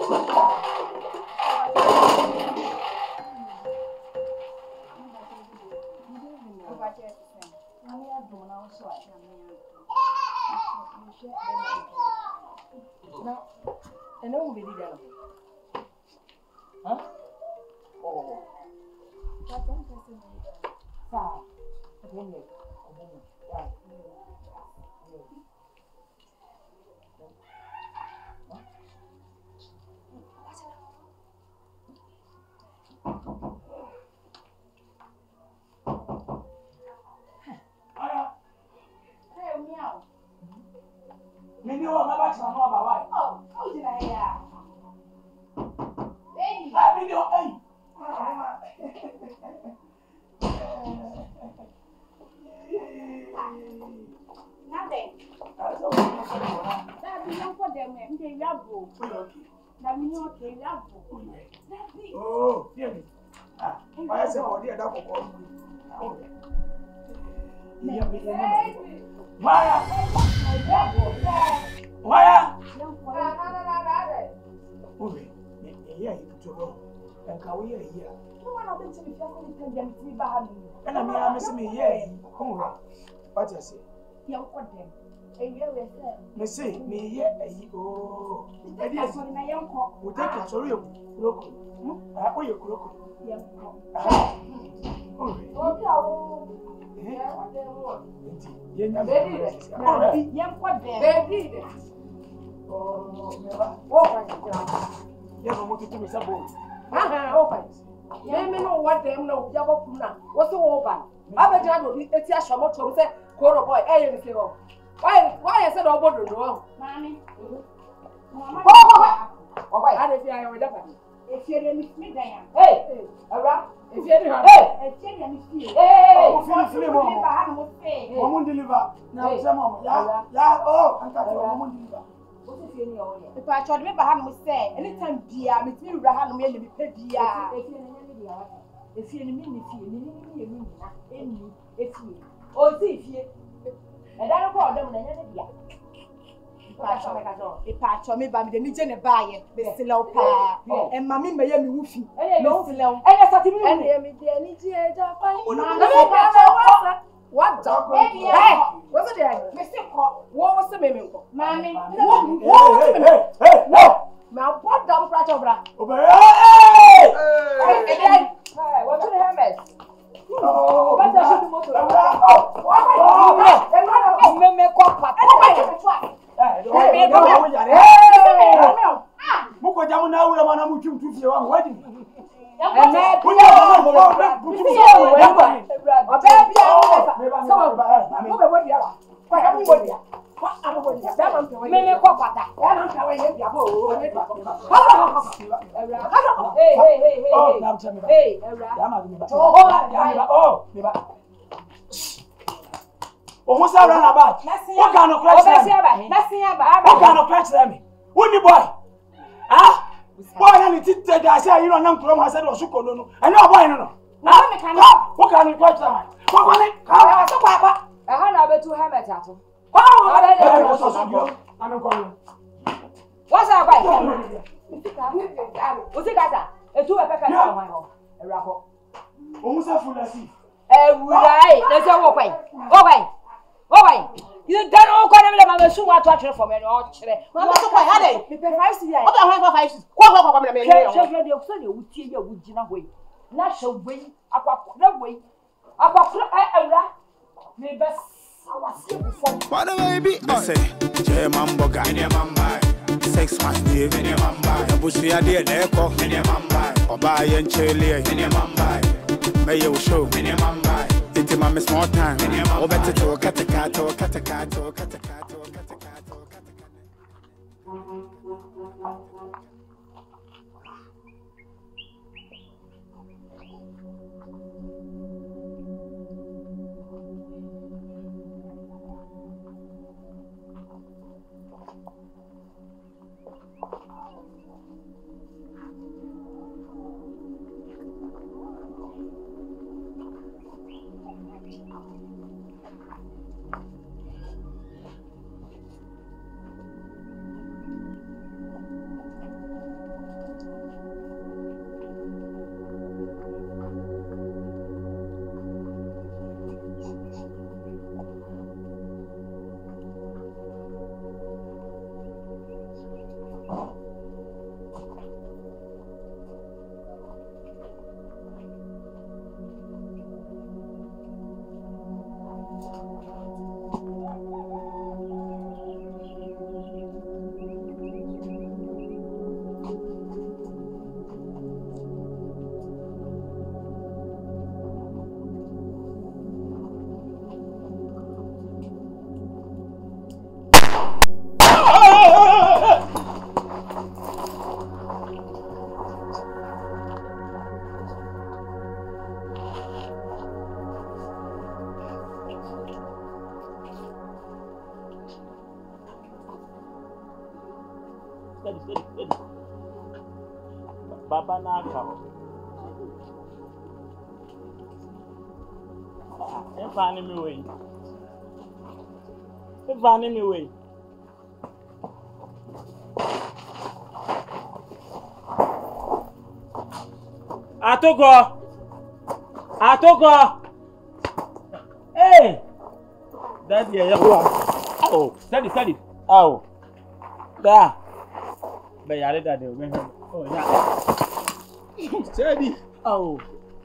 No, and no one will be there. Huh? Oh, that's one person. Wow, a woman. Yeah. Maybe what my back know about why. Oh, how did I hear? Baby. Maybe hey. Nothing. That's all. That be not for them. They love you. That means okay, love you. Oh, yeah. Ah, why is it body that for call me? Yeah, me. Maya. Maya. Oi, yeah, you to go. And can we here? No one of them to be just can them to be bad. And I'm missing me here. Come on. What you say? Young for them. And you will say, Me say, me here. Oh, I did. that's one I young cock. We take it. Sorry, local. Oh, you're local. Young cock. Oh, Young for them. Let me know what them know. Yabokuna. What's the over? Abajano, it's a shamoto, say, Coro boy, I say, why I said, oh, what do you know? Mammy. Oh, why? I didn't hear you. If you're in me, Diane. Hey, around. If you're Hey, if I told me behind me say anytime dear, me to Rahan will be paid dear. If you mean if you oh, see if you and I don't call them dear. If I told me by the Nijan buy it, the Silo Pa, and Mammy may be woofy. No, Silo, and I thought you mean what dog? Baby, what's it there? Mr. What was the meme? Mammy, no, now what dumb crash over? What's the helmet? Oh, but I should be motor. Oh, run about. What kind of crash? What kind of crash them? Who the boy? Ah? Boy, I need to I say you don't know Chrome has said or Sukono. I know boy no. What kind of crash them? What kind of papa? I had a better helmet at all. What's our bike? What's it got? A 2 pepper on my home. A raffle. Almost a full as if. Right, let's go away. Away. You don't know what I'm so much watching for me. Or well, that's why I had it. Price here. What the hell, 5 what I'm going to you would see your wood way. Not so way. Aqua way. Aqua maybe. What a baby. I say, Mambo guy in your mamba. 6 months live in your mamba. The bush ya dear echo in your mamba. Or buy and chili in your mamba. May you show in your mamba. It's my small time. Or better to cut a cat or cut a cat or cut a cat or cut a cat or cut a cat. Baba Naka. If I me way. If I me way. Atoko. Hey. Daddy, oh, steady. Oh. Da. Be yare da de. Oh, yeah. Steady. Oh.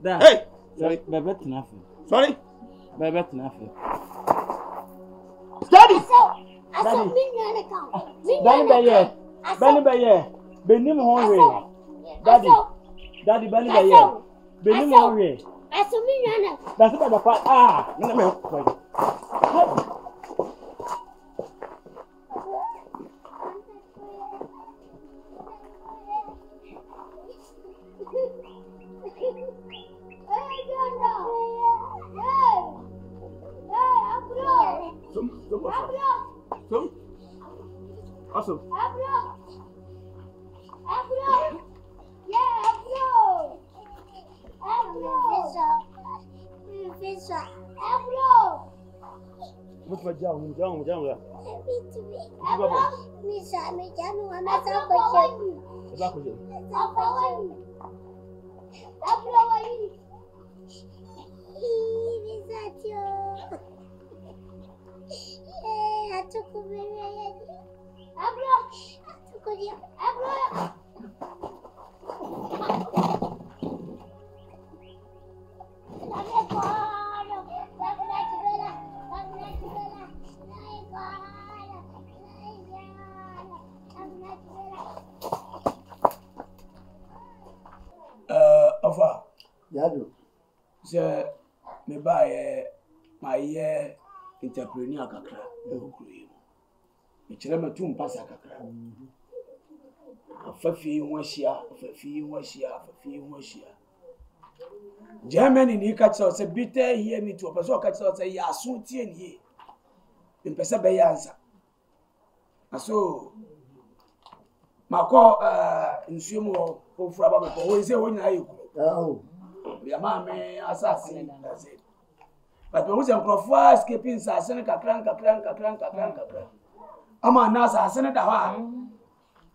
Da. Hey. Sorry, bebe tinafi. Sorry. Bebe tinafi. Steady. Aso minyane ka. Bani beye. Benim honwe. Daddy bani beye. Benim honwe. Aso minyane. That's about the part. Ah, no me. Awesome. What's my job? Down. Ofa. Yado. Se me buy my entrepreneur kakra e okuru e kire me tu mpasa kakra. Afafi ho hia. Germany ni ka tse se bitter here me to person ka tse se ya so tie ni e mpesa be ya ansa. Aso mako nsumo ofura ba ko wo se wo nyina yiku. Oh. Ya mame assassin that's it. But when we say crofwa escaping assassin kakran. Ama na assassin da ha.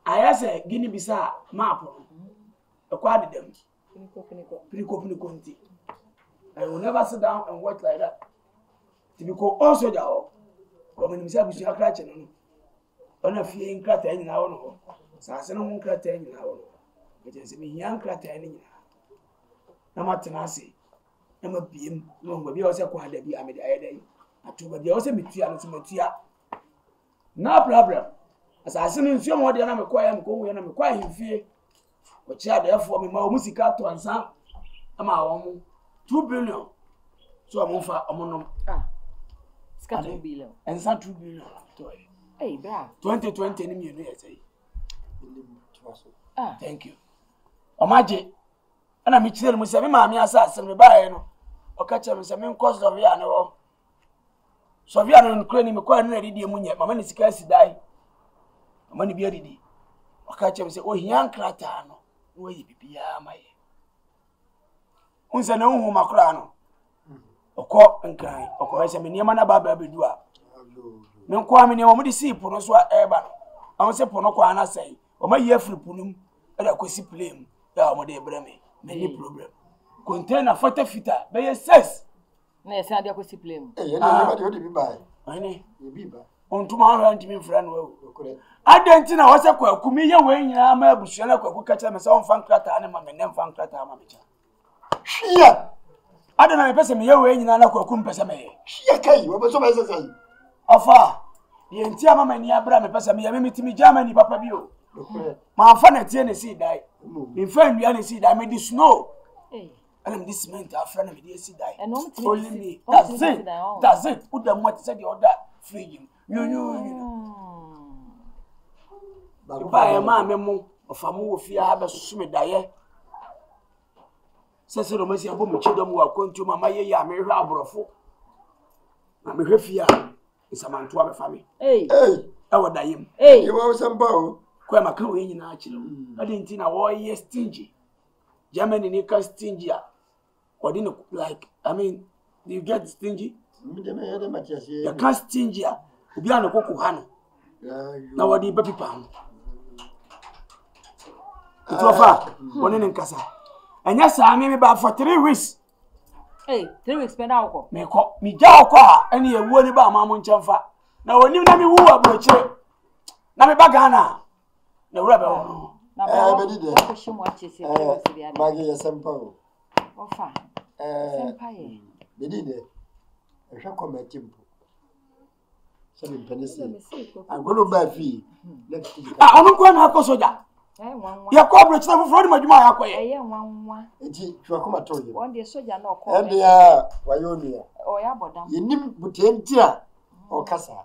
Aya se gini bisa map. E kwa de dem. Piniko nti. I will never sit down and watch like that. Tibiko also da ho. Ko me nimisa bisu akra che no. Ona fie nkrata nyina wo no. Assassin ho nkrata nyina wo no. Je se me hian nkrata nyina. Na matenase na mabiem na ngwa bia o se kwa da bia me da ayedai atuba bia o se metua no se metua na problem asase no nsuo mo de na me kwa ya me ko wu na me kwa himfie o chia da efo me ma o musika to ansa ama wo mu 2 billion so mo fa omonom ska 2 billion ensa 2 billion to bra 2020 ni mienu yesai thank you omaje ana mi chire mu se me maami asase me baaye no o ka che me se me nko Sofia ne wo Sofia no nkure ni me kwa na didi mu nye mama ni sika sidai mama ni bia didi o ka che me se o hian krata no wo yi bibia maye unse na hu makra no okọ nkan okọ se me niema na baba bedu a me nko am niema mu di sipu no so a eba no am se po no kwa na sei o ma yi afripunum e da kwesi plane ya mo de breme many problem container fata fita be yes na ese ade kwesi plane na de odi bi bai ani bi ba ontuma ha ntimi mfra no wo adenti na wose kwaku mi ye we nyina ma abusua na kwaku kacha me se on fan krata ne ma me nem fan krata ma me cha hia adana me pese me ye we nyina na kwaku mpese me hia kai wo be so be sesai afa ye ntia mama ni abra me pese me ye me mitimi Germany papa bi o ma fa na tie ne si dai in fact we are see that me the snow and this cement afra na me dey see dai only me that's it put them what said the other fridge you ba ma me mo ofamu wo fia ha be susu me daye sese ro masi abo mu chidom wa kontu mama ye ya me hwe aborofo na me hwe fia isamanto abefa me e wo dayem e wo samba o kwa maka we nyina achiro ade nti na wo ye stingy Germany ni ka stingy or didn't like I mean you get stingy you can't stingy obi an kokko ha no na wodi be pipa ho itofa woni nkasa enya saa me ba for 3 weeks 3 weeks pe na woko me ko mi ja woko a ene ye wuo ni ba ma mo nkyemfa na woni na mi wu abrochire na me ba Ghana na wura be wo na ba ko shimu achese magi ya sampa ofa sampa ye bedide ehwa committee mpo sabi penisi agolo ba fi onu ko na ko soja ya ko abrochire foforo di madwuma ya koye nwanwa enti twa ko matoye won de soja na ko ende ya wayonia o ya bodam yenim butentira o kasa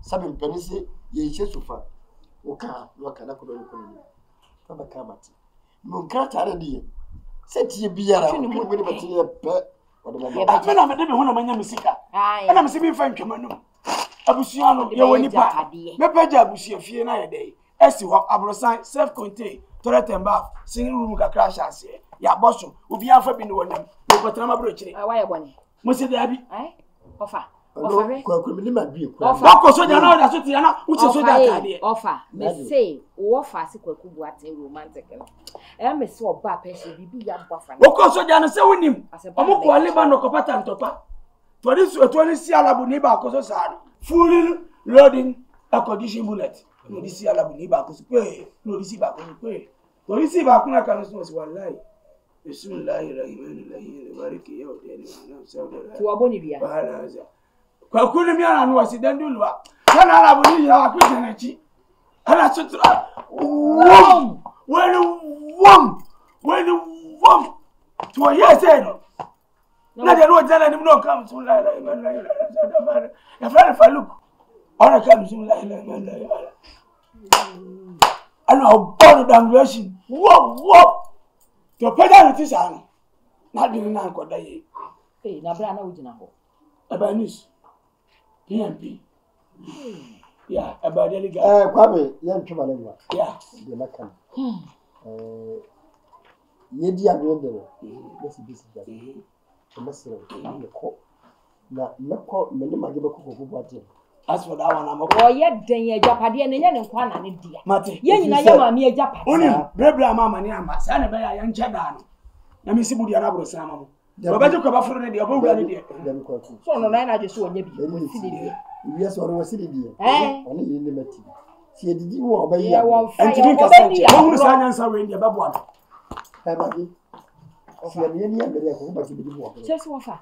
sabi penisi ye chesufa oka na ko do ko ni baba kamati no nkata ara die seti biara ko ni batie pe na me de me hono manya misika na me se bi fa ntwamanum abusua no ye woni pa me peja abusua fie na ye dey esi ho abrosan self contained toilet and bath single room ka crash ase ya boso obi afa bi no wonam me patana mabro chire wa ye bone mo se da bi ofa ko mi ma bi ko ko soja na oda so ti na uchi soja atade ofa me say ofa se kwaku buate romantic me say oba pension bibi ya boafa o ko soja na se wonim omo ko Lebanon ko pata ntopa to ni si alabu ni ba ko so sa full loading a condition bullet no di si alabu ni ba ko so pe no di si ba ko pe to di si ba ko na kan so wallahi bismillahirrahmanirrahim bariki ya odeni na saudara ki waboni bia kwa kuni mi ana no wasidandulwa kana alabu ni ya ko tenachi ana sutra when to yes no na de no tell him no come to la ya friend Faluk ona come to la ana born damnation wo to peda no tisano na de na nkoda ye na bra na ugina ho abanis PMP yeah about delegate kwabe yan twama lewa yeah de makam yedi agwende no besi ja mesere ko na meko mene mage be kokoko bwate as for that one am o ye den ye japade ne nya ne nkwa na ne dia mate ye nyina ye ma me ye japade oni brebra mama ne ama sa na be ya nche da no na me sibu dia na bro sama mo obaje ko ba foro ne dia obo wura ne dia so no na je so onya bi si ne dia yes or was it dia oni yinde mati si edidi wo obayi ya anti ka sanche mo hunu sa nyansa we dia ba boa mage si ya ni ya ko ba ti bi wo chesi wofa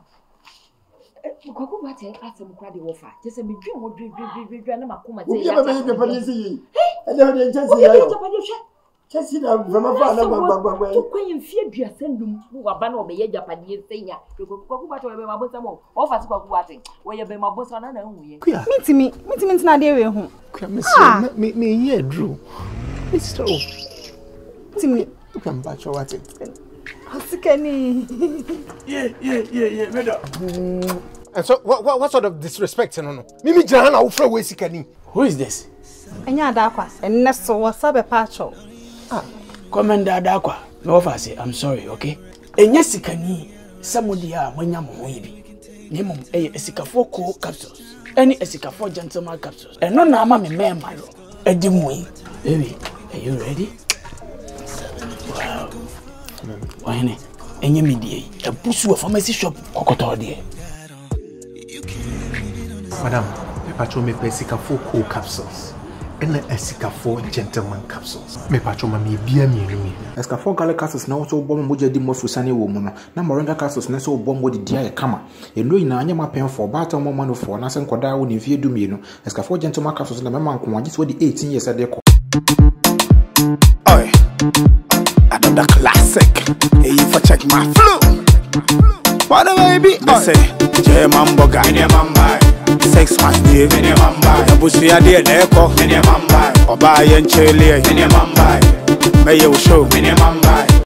ko bate atem kwa de wofa chese me dwen wo dwen na makoma te ya ba be pa ni si ele ho de chese ya yo chese na vama fa na gbagba to kwen mfie duasandum wo aba na obeye japade senya ko bate we be mabonsa mo wofa ti ko bate we ye be mabonsa na nwuye mitimi ntina de we hu me ye drew it's true mitimi you can batch what it asikani yeah medo and so what sort of disrespect no mimi jana na wo fra we sikani who is this enya adakwa enneso wasabe pacho Commander Adakwa me offer say I'm sorry okay enye sikani samodi a manya mo yibi nemom eye esikafo ko capsules any esikafo gentleman capsules eno na ama me mema yo edi mu baby are you ready wow why enye medie e busu of pharmacy shop kokoto de madam me pacho me esikafo ko capsules ena esikafo gentleman capsules me pacho ma me bia mienu mi esikafo gale capsules na so bom moja di mofusane wo mu no na moringa capsules na so bom modi dia ye kama eno ina anya mapenfo bata mo manofo na se nkoda wo ne vie du mienu esikafo gentleman capsules na mema nko agi so di 18 years ade ko oi another classic hey for check my flow what baby I say je mambo ga ne mamba sex man ye ne mamba abusu ya de ko ne mamba oba ye nchele ne mamba me ye show ne mamba